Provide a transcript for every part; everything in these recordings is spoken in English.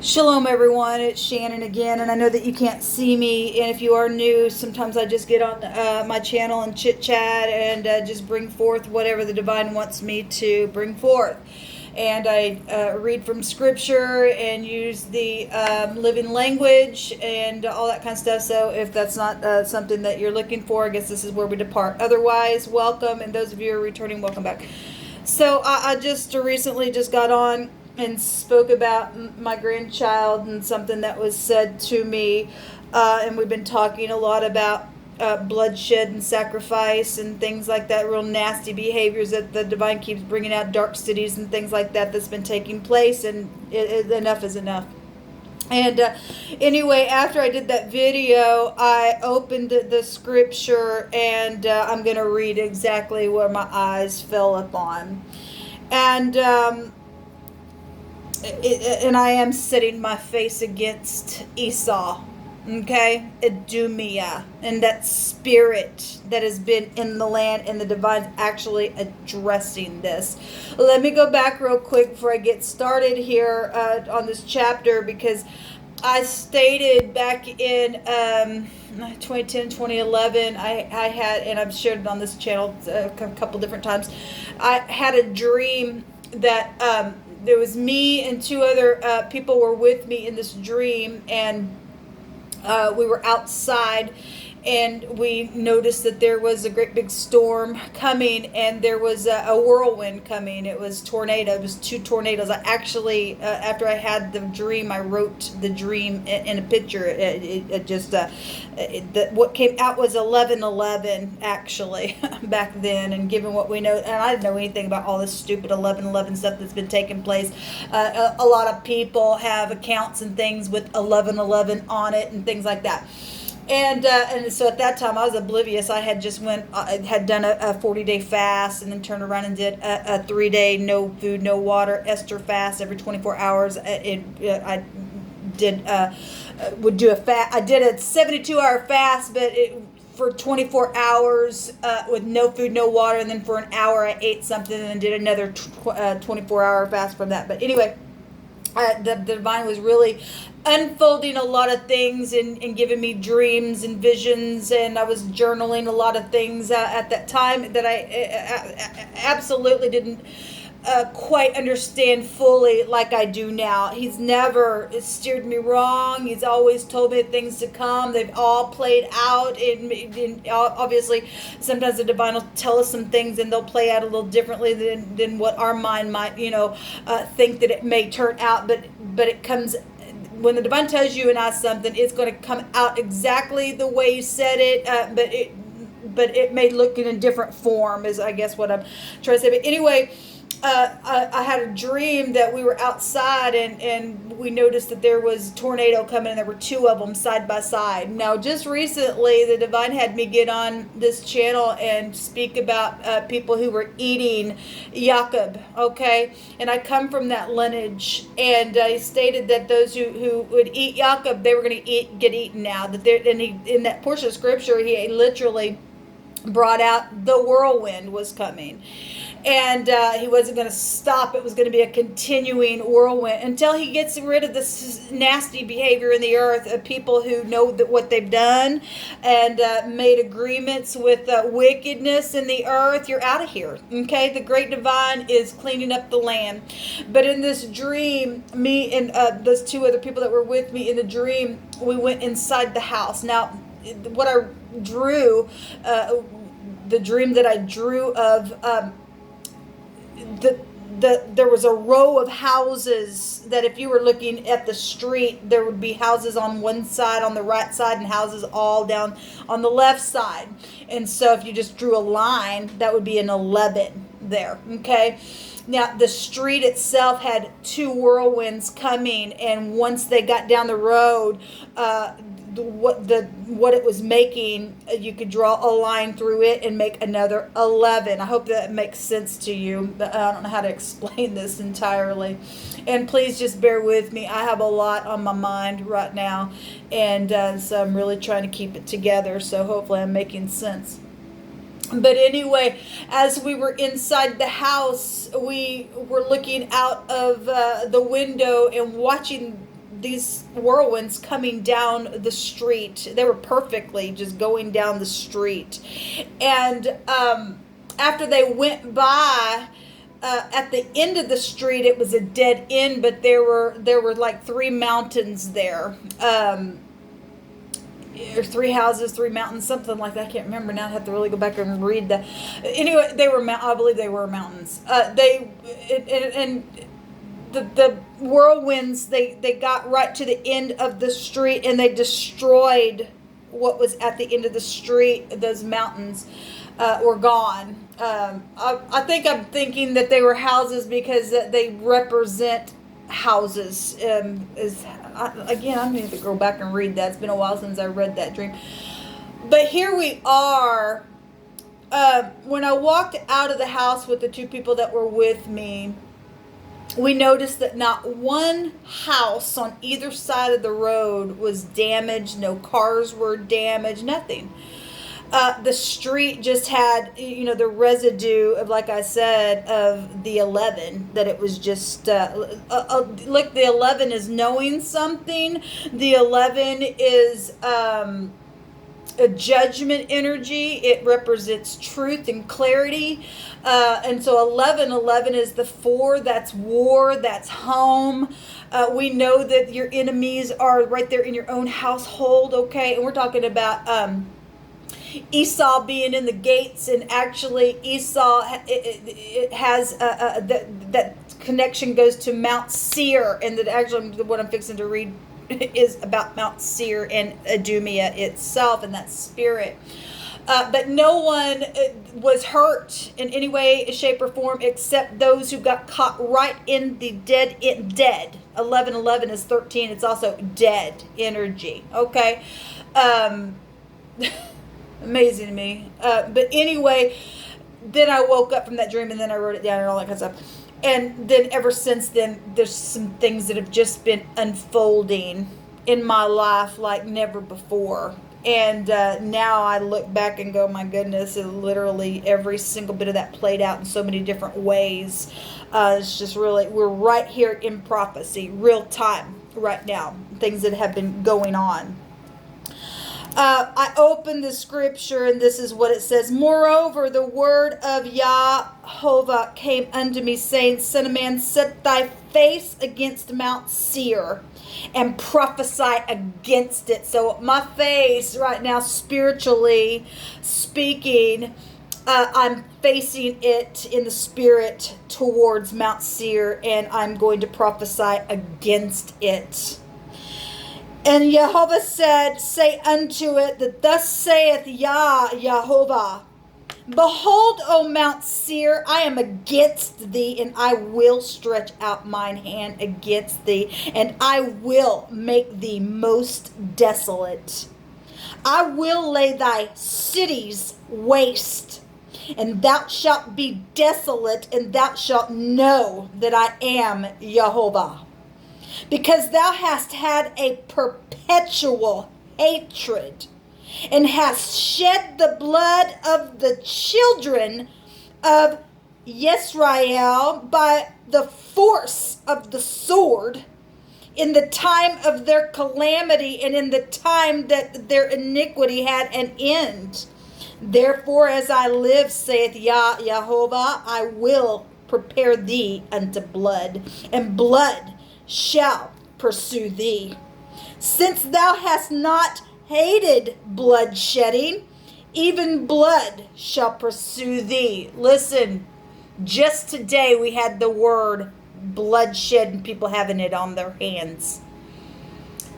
Shalom, everyone. It's Shannon again, and I know that you can't see me. And if you are new, sometimes I just get on my channel and chit chat and just bring forth whatever the divine wants me to bring forth. And I read from scripture and use the living language and all that kind of stuff. So if that's not something that you're looking for, I guess this is where we depart. Otherwise, welcome. And those of you who are returning, welcome back. So I just recently just got on and spoke about my grandchild and something that was said to me. And we've been talking a lot about bloodshed and sacrifice and things like that, real nasty behaviors that the divine keeps bringing out, dark cities and things like that that's been taking place. And enough is enough. And anyway, after I did that video, I opened the scripture, and I'm going to read exactly where my eyes fell upon. And and I am setting my face against Esau, okay? Idumea, and that spirit that has been in the land, and the divine's actually addressing this. Let me go back real quick before I get started here on this chapter, because I stated back in 2010, 2011, I had, and I've shared it on this channel a couple different times, I had a dream that there was me and two other people were with me in this dream, and we were outside, and we noticed that there was a great big storm coming, and there was a whirlwind coming. It was tornado. It was two tornadoes. I actually, after I had the dream, I wrote the dream in a picture. What came out was 11:11 actually back then, and given what we know, and I didn't know anything about all this stupid 11:11 stuff that's been taking place. A lot of people have accounts and things with 11:11 on it and things like that. And so at that time I was oblivious. I had just had done a 40-day fast, and then turned around and did a 3-day no food, no water Esther fast every 24 hours. I did would do a fast. I did a 72-hour fast, but for 24 hours with no food, no water, and then for an hour I ate something, and then did another 24-hour fast from that. But anyway, the divine was really unfolding a lot of things and giving me dreams and visions, and I was journaling a lot of things at that time that I absolutely didn't quite understand fully like I do now. He's never steered me wrong. He's always told me things to come. They've all played out. And obviously, sometimes the divine will tell us some things, and they'll play out a little differently than what our mind might, think that it may turn out. But it comes. When the divine tells you and I something, it's going to come out exactly the way you said it, but it may look in a different form, is I guess what I'm trying to say. But anyway, I had a dream that we were outside, and we noticed that there was a tornado coming, and there were two of them side by side. Now, just recently, the divine had me get on this channel and speak about people who were eating Jacob, okay? And I come from that lineage, and I stated that those who would eat Jacob, they were going to get eaten now. In that portion of scripture, he literally brought out the whirlwind was coming, and he wasn't going to stop. It was going to be a continuing whirlwind until he gets rid of this nasty behavior in the earth of people who know that what they've done and made agreements with wickedness in the earth. You're out of here, okay? The great divine is cleaning up the land. But in this dream, me and those two other people that were with me in the dream, we went inside the house. Now, what I drew, the dream that I drew of, there was a row of houses that if you were looking at the street, there would be houses on one side, on the right side, and houses all down on the left side. And so if you just drew a line, that would be an 11 there, okay? Now, the street itself had two whirlwinds coming, and once they got down the road, what it was making, you could draw a line through it and make another 11. I hope that makes sense to you, but I don't know how to explain this entirely. And please just bear with me. I have a lot on my mind right now, and so I'm really trying to keep it together, so hopefully I'm making sense. But anyway, as we were inside the house, we were looking out of the window and watching these whirlwinds coming down the street. They were perfectly just going down the street. And after they went by, at the end of the street, it was a dead end, but there were like 3 mountains there. Or 3 houses, 3 mountains, something like that. I can't remember now. I have to really go back and read that. Anyway, I believe they were mountains. The whirlwinds, they got right to the end of the street, and they destroyed what was at the end of the street. Those mountains were gone. I think I'm thinking that they were houses because they represent houses. Again, I need to go back and read that. It's been a while since I read that dream. But here we are. When I walked out of the house with the 2 people that were with me, we noticed that not one house on either side of the road was damaged. No cars were damaged. Nothing. The street just had, the residue of, like I said, of the 11, that it was just, look, the 11 is knowing something. The 11 is a judgment energy. It represents truth and clarity. And so 11 is the 4, that's war, that's home. We know that your enemies are right there in your own household, okay? And we're talking about Esau being in the gates, and actually Esau, it has that connection goes to Mount Seir, and that actually what I'm fixing to read is about Mount Seir and Idumea itself and that spirit. But no one was hurt in any way, shape, or form except those who got caught right in the dead. 11 is 13. It's also dead energy. Okay. Amazing to me. But anyway, then I woke up from that dream, and then I wrote it down and all that kind of stuff. And then ever since then, there's some things that have just been unfolding in my life like never before. And now I look back and go, my goodness, literally every single bit of that played out in so many different ways. It's just really, we're right here in prophecy, real time right now, things that have been going on. I opened the scripture, and this is what it says. Moreover, the word of Yahovah came unto me, saying, Son of man, set thy face against Mount Seir, and prophesy against it. So my face right now, spiritually speaking, I'm facing it in the spirit towards Mount Seir, and I'm going to prophesy against it. And Jehovah said, say unto it that thus saith Yahovah, Behold, O Mount Seir, I am against thee, and I will stretch out mine hand against thee, and I will make thee most desolate. I will lay thy cities waste, and thou shalt be desolate, and thou shalt know that I am Jehovah. Because thou hast had a perpetual hatred, and hast shed the blood of the children of Israel by the force of the sword, in the time of their calamity, and in the time that their iniquity had an end. Therefore, as I live, saith Yahovah, I will prepare thee unto blood, and blood shall pursue thee. Since thou hast not hated bloodshedding, even blood shall pursue thee. Listen, just today we had the word bloodshed and people having it on their hands.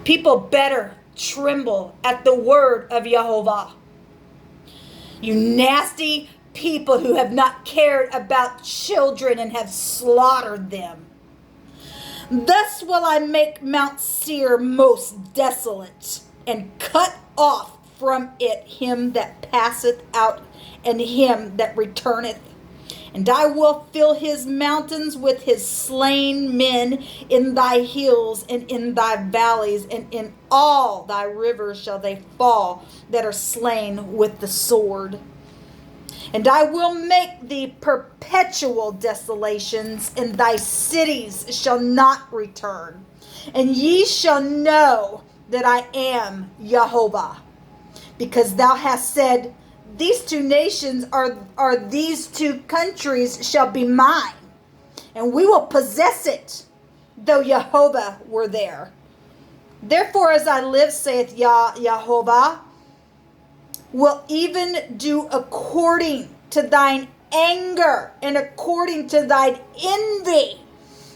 People better tremble at the word of Yahovah. You nasty people who have not cared about children and have slaughtered them. Thus will I make Mount Seir most desolate, and cut off from it him that passeth out, and him that returneth. And I will fill his mountains with his slain men in thy hills and in thy valleys, and in all thy rivers shall they fall that are slain with the sword. And I will make thee perpetual desolations, and thy cities shall not return. And ye shall know that I am Jehovah, because thou hast said, these two nations are these two countries shall be mine, and we will possess it, though Jehovah were there. Therefore, as I live, saith Jehovah, will even do according to thine anger and according to thine envy,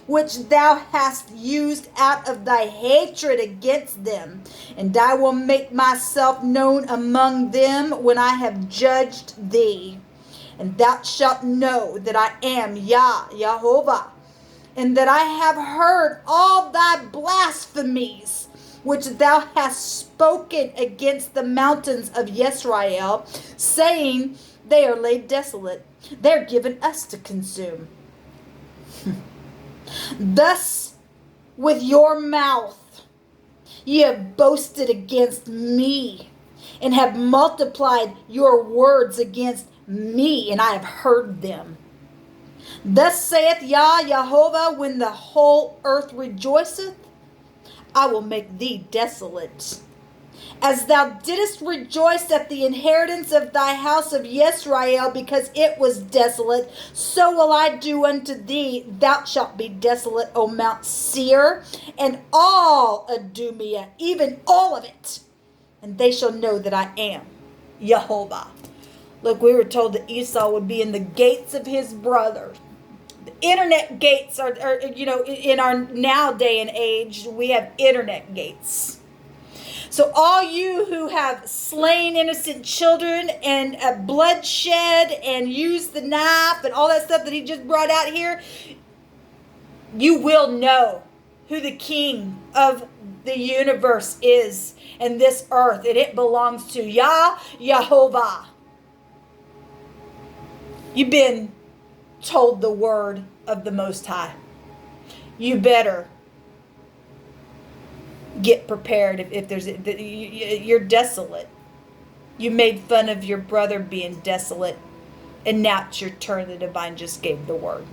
which thou hast used out of thy hatred against them. And I will make myself known among them when I have judged thee. And thou shalt know that I am Jehovah, and that I have heard all thy blasphemies, which thou hast spoken against the mountains of Yisrael, saying, they are laid desolate, they are given us to consume. Thus with your mouth ye have boasted against me, and have multiplied your words against me, and I have heard them. Thus saith Jehovah, when the whole earth rejoiceth, I will make thee desolate. As thou didst rejoice at the inheritance of thy house of Yisrael, because it was desolate, so will I do unto thee. Thou shalt be desolate, O Mount Seir, and all Idumea, even all of it. And they shall know that I am Jehovah. Look, we were told that Esau would be in the gates of his brother. The internet gates are in our now day and age, we have internet gates. So all you who have slain innocent children and bloodshed and used the knife and all that stuff that he just brought out here, you will know who the king of the universe is and this earth, and it belongs to Jehovah. You've been told the word of the Most High. You better get prepared if there's you're desolate. You made fun of your brother being desolate, and now it's your turn. The divine just gave the word.